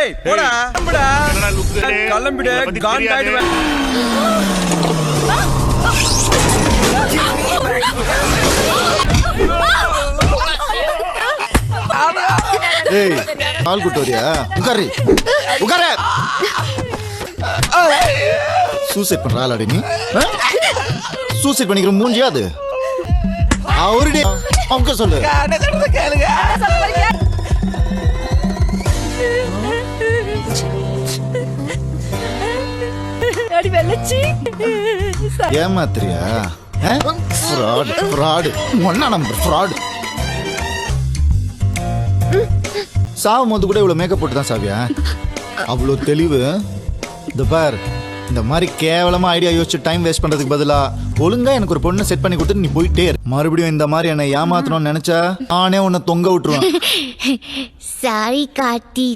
டேய் போடா கிளம்புடா கிளம்பிடு காண்டாயிடுவேன். ஏய் கால் கூட்டு வரியா? உட்காரு உட்காரு. சூசைட் பண்ற ஆளாடி நீ? சூசைட் பண்ணிக்கிற மூஞ்சியா அது? அவருடைய அவங்க சொல்லு. ஏமாத்திரியா? ஃப்ராட் ஃப்ராட் ஒன்னா நம்பர் ஃப்ராட். சாவும் போது கூட இவ்வளவு மேக்கப் போட்டு தான் சாவியா? அவ்வளோ தெளிவு. இந்த பார், இந்த மாதிரி கேவலமா ஐடியா யோசிச்சு டைம் வேஸ்ட் பண்றதுக்கு பதிலா ஒழுங்கா எனக்கு ஒரு பொண்ணை செட் பண்ணி கொடுத்துட்டு நீ போயிட்டே இரு. மறுபடியும் இந்த மாதிரி என்னை ஏமாத்தணும்னு நினைச்சா நானே உன்னை தொங்க விட்டுருவேன். சாரி கார்த்தி.